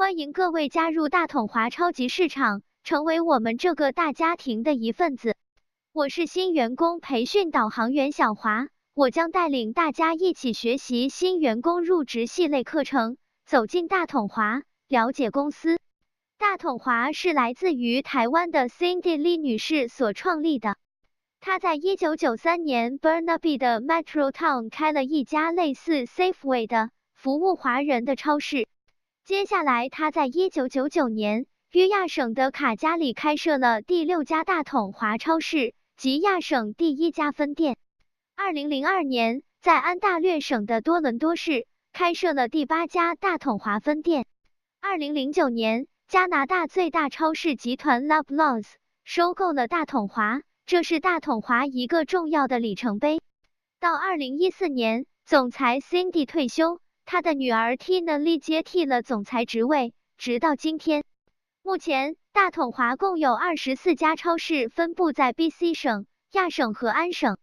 欢迎各位加入大统华超级市场，成为我们这个大家庭的一份子。我是新员工培训导航员小华，我将带领大家一起学习新员工入职系列课程，走进大统华，了解公司。大统华是来自于台湾的 Cindy Lee 女士所创立的。她在1993年 Burnaby 的 Metro Town 开了一家类似 Safeway 的服务华人的超市。接下来，她在1999年于亚省的卡加里开设了第6家大统华超市及亚省第1家分店。2002年，在安大略省的多伦多市开设了第8家大统华分店。2009年，加拿大最大超市集团 Loblaws 收购了大统华，这是大统华一个重要的里程碑。到2014年，总裁 Cindy 退休，她的女儿 Tina Lee 接替了总裁职位，直到今天。目前，大统华共有24家超市分布在 BC 省、亚省和安省。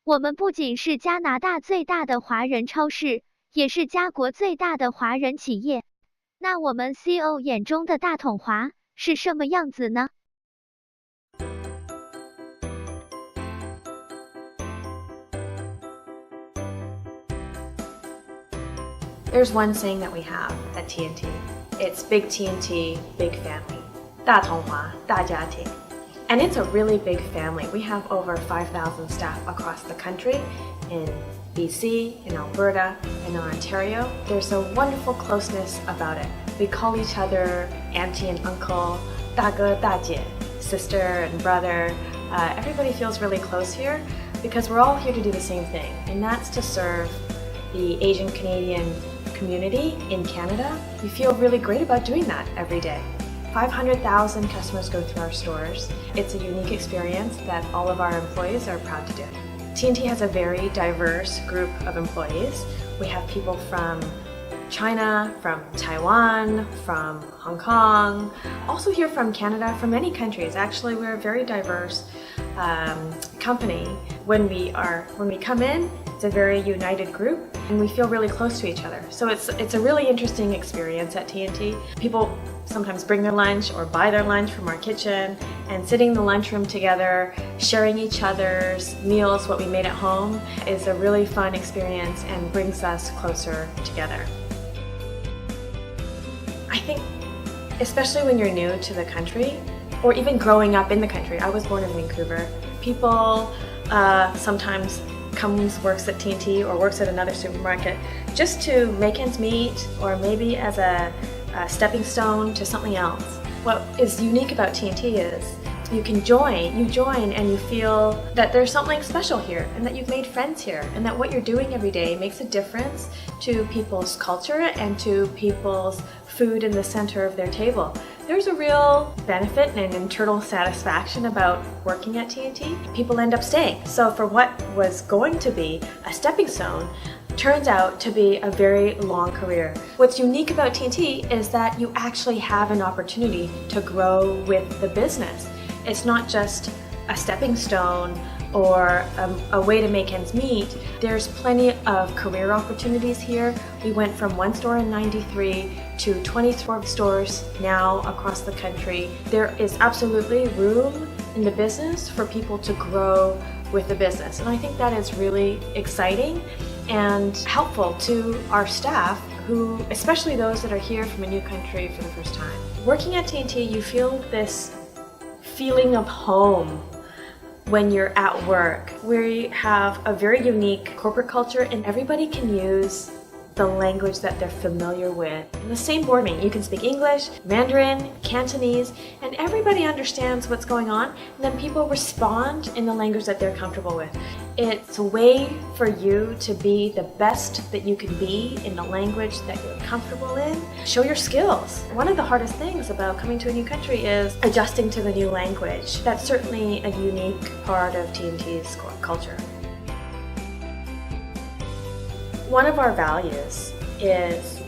我们不仅是加拿大最大的华人超市，也是加国最大的华人企业。那我们 CEO 眼中的大统华是什么样子呢？ There's one saying that we have at TNT. It's big TNT, big family. 大统华，大家庭. And it's a really big family. We have over 5,000 staff across the country in BC, in Alberta, and in Ontario. There's a wonderful closeness about it. We call each other auntie and uncle, 大哥大姐, sister and brother. Everybody feels really close here because we're all here to do the same thing, and that's to serve the Asian Canadian community in Canada. We feel really great about doing that every day. 500,000 customers go through our stores. It's a unique experience that all of our employees are proud to do. TNT has a very diverse group of employees. We have people from China, from Taiwan, from Hong Kong, also here from Canada, from many countries. Actually, we're a very diverse company. When we come in, it's a very united group, and we feel really close to each other. So it's a really interesting experience at TNT. People sometimes bring their lunch or buy their lunch from our kitchen, and sitting in the lunchroom together, sharing each other's meals, what we made at home, is a really fun experience and brings us closer together. I think, especially when you're new to the country, or even growing up in the country. I was born in Vancouver. People sometimes works at TNT or works at another supermarket just to make ends meet, or maybe as a stepping stone to something else. What is unique about TNT is you join and you feel that there's something special here, and that you've made friends here, and that what you're doing every day makes a difference to people's culture and to people's food in the center of their table. There's a real benefit and internal satisfaction about working at TNT. People end up staying. So for what was going to be a stepping stone, turns out to be a very long career. What's unique about TNT is that you actually have an opportunity to grow with the business. It's not just a stepping stone or a way to make ends meet. There's plenty of career opportunities here. We went from 1 store in '93 to 24 stores now across the country. There is absolutely room in the business for people to grow with the business, and I think that is really exciting and helpful to our staff, who, especially those that are here from a new country for the first time. Working at TNT, you feel this feeling of home when you're at work. We have a very unique corporate culture, and everybody can use the language that they're familiar with. In the same board meeting, you can speak English, Mandarin, Cantonese, and everybody understands what's going on, and then people respond in the language that they're comfortable with. It's a way for you to be the best that you can be in the language that you're comfortable in. Show your skills. One of the hardest things about coming to a new country is adjusting to the new language. That's certainly a unique part of TNT's culture. One of our values is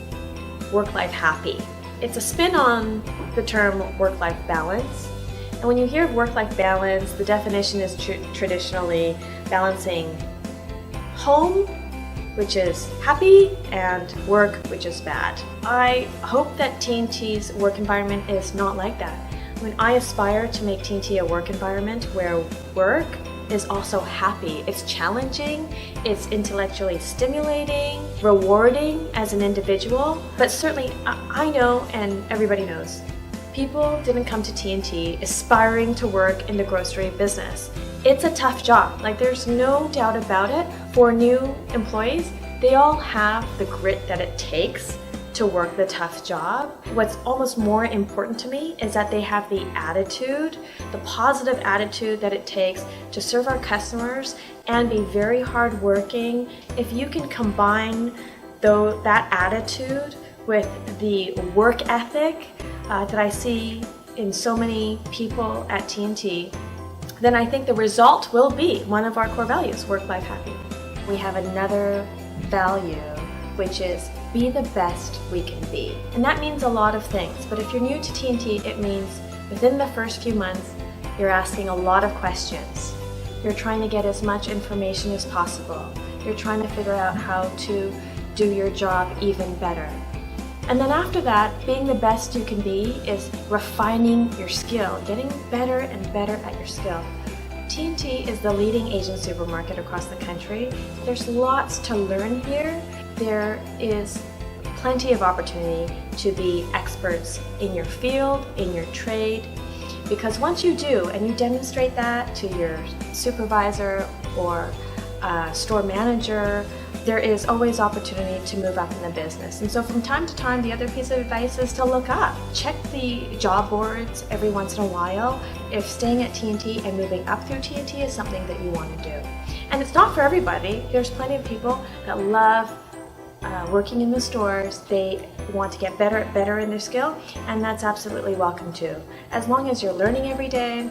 work-life happy. It's a spin on the term work-life balance. And when you hear work-life balance, the definition is traditionally balancing home which is happy, and work, which is bad. I hope that TNT's work environment is not like that. When I aspire to make TNT a work environment where work is also happy. It's challenging, it's intellectually stimulating, rewarding as an individual. But certainly, I know, and everybody knows, people didn't come to TNT aspiring to work in the grocery business. It's a tough job, like there's no doubt about it. For new employees, they all have the grit that it takes to work the tough job. What's almost more important to me is that they have the attitude, the positive attitude that it takes to serve our customers and be very hardworking. If you can combine that attitude with the work ethic that I see in so many people at TNT, then I think the result will be one of our core values, work-life happy. We have another value, which is be the best we can be. And that means a lot of things, but if you're new to TNT, it means within the first few months, you're asking a lot of questions. You're trying to get as much information as possible. You're trying to figure out how to do your job even better. And then after that, being the best you can be is refining your skill, getting better and better at your skill. TNT is the leading Asian supermarket across the country. There's lots to learn here. There is plenty of opportunity to be experts in your field, in your trade, because once you do and you demonstrate that to your supervisor or store manager, there is always opportunity to move up in the business. And so from time to time, the other piece of advice is to look up. Check the job boards every once in a while if staying at TNT and moving up through TNT is something that you want to do. And it's not for everybody. There's plenty of people that love working in the stores. They want to get better in their skill, and that's absolutely welcome too. As long as you're learning every day,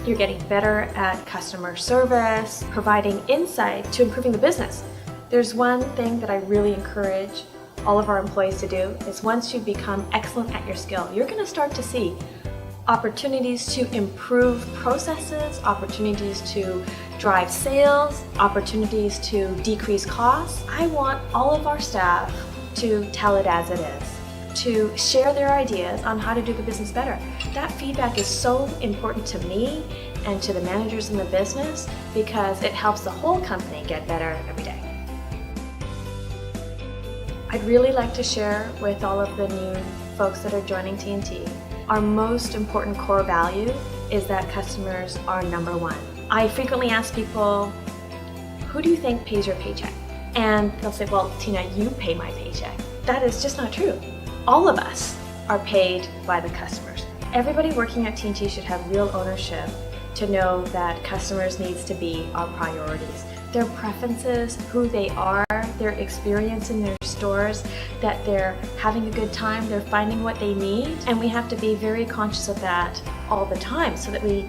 you're getting better at customer service, providing insight to improving the business. There's one thing that I really encourage all of our employees to do is once you become excellent at your skill, you're going to start to see opportunities to improve processes, opportunities to drive sales, opportunities to decrease costs. I want all of our staff to tell it as it is, to share their ideas on how to do the business better. That feedback is so important to me and to the managers in the business because it helps the whole company get better every day. I'd really like to share with all of the new folks that are joining TNT. Our most important core value is that customers are number one. I frequently ask people, who do you think pays your paycheck? And they'll say, well, Tina, you pay my paycheck. That is just not true. All of us are paid by the customers. Everybody working at TNT should have real ownership to know that customers needs to be our priorities. Their preferences, who they are, their experience in their stores, that they're having a good time, they're finding what they need, and we have to be very conscious of that all the time so that we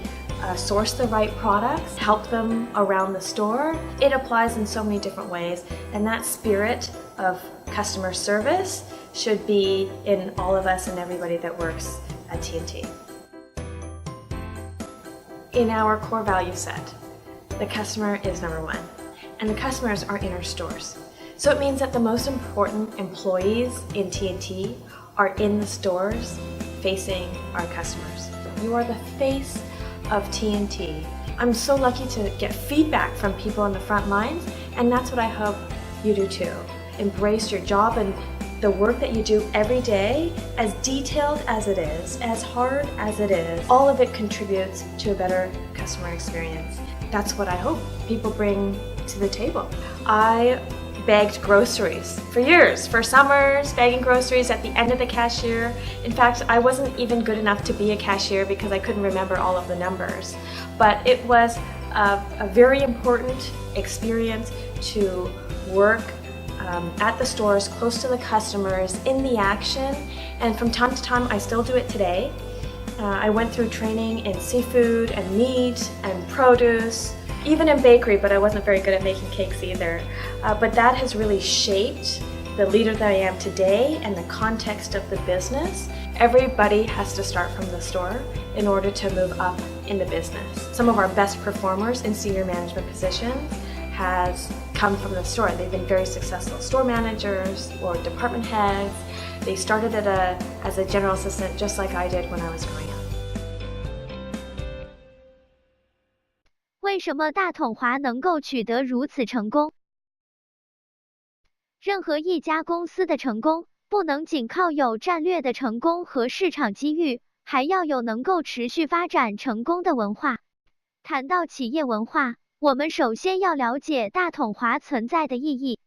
source the right products, help them around the store. It applies in so many different ways, and that spirit of customer service should be in all of us and everybody that works at TNT. In our core value set, the customer is number one, and the customers are in our stores. So it means that the most important employees in TNT are in the stores facing our customers. You are the face of TNT. I'm so lucky to get feedback from people on the front lines, and that's what I hope you do too. Embrace your job and the work that you do every day, as detailed as it is, as hard as it is, all of it contributes to a better customer experience. That's what I hope people bring to the table. I bagged groceries for years, for summers, bagging groceries at the end of the cashier. In fact, I wasn't even good enough to be a cashier because I couldn't remember all of the numbers. But it was a very important experience to work at the stores, close to the customers, in the action, and from time to time, I still do it today. I went through training in seafood and meat and produce, even in bakery, but I wasn't very good at making cakes either. But that has really shaped the leader that I am today and the context of the business. Everybody has to start from the store in order to move up in the business. Some of our best performers in senior management positions has come from the store. They've been very successful store managers or department heads. They started as a general assistant just like I did when I was growing up. 为什么大统华能够取得如此成功？任何一家公司的成功，不能仅靠有战略的成功和市场机遇，还要有能够持续发展成功的文化。谈到企业文化，我们首先要了解大统华存在的意义。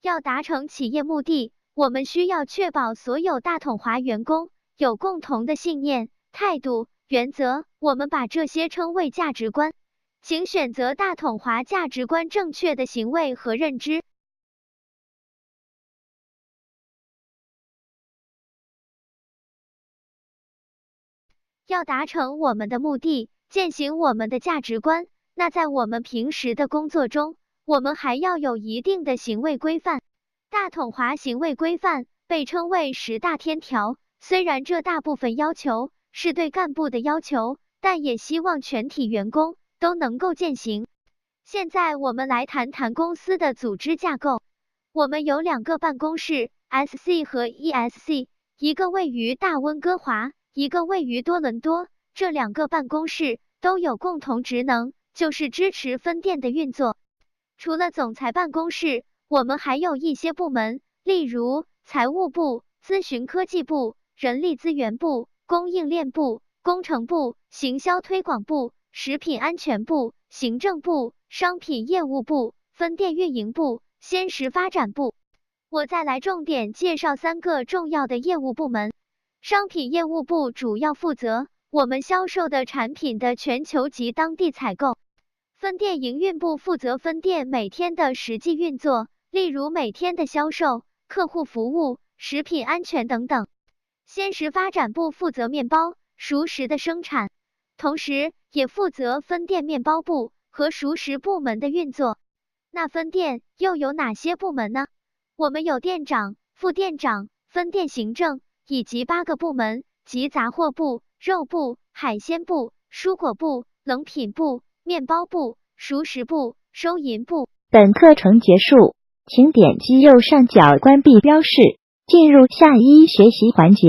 要达成企业目的，我们需要确保所有大统华员工有共同的信念、态度、原则，我们把这些称为价值观。请选择大统华价值观正确的行为和认知。要达成我们的目的，践行我们的价值观，那在我们平时的工作中，我们还要有一定的行为规范。大统华行为规范被称为10大天条，虽然这大部分要求是对干部的要求，但也希望全体员工都能够践行。现在我们来谈谈公司的组织架构。我们有2个办公室 SC 和 ESC， 一个位于大温哥华，一个位于多伦多。这2个办公室都有共同职能，就是支持分店的运作。除了总裁办公室，我们还有一些部门，例如财务部、咨询科技部、人力资源部、供应链部、工程部、行销推广部、食品安全部、行政部、商品业务部、分店运营部、鲜食发展部。我再来重点介绍3个重要的业务部门。商品业务部主要负责我们销售的产品的全球及当地采购。分店营运部负责分店每天的实际运作，例如每天的销售、客户服务、食品安全等等。鲜食发展部负责面包、熟食的生产，同时也负责分店面包部和熟食部门的运作。那分店又有哪些部门呢？我们有店长、副店长、分店行政，以及8个部门，即杂货部、肉部、海鲜部、蔬果部、冷品部、面包部、熟食部、收银部。本课程结束，请点击右上角关闭标示，进入下一学习环节。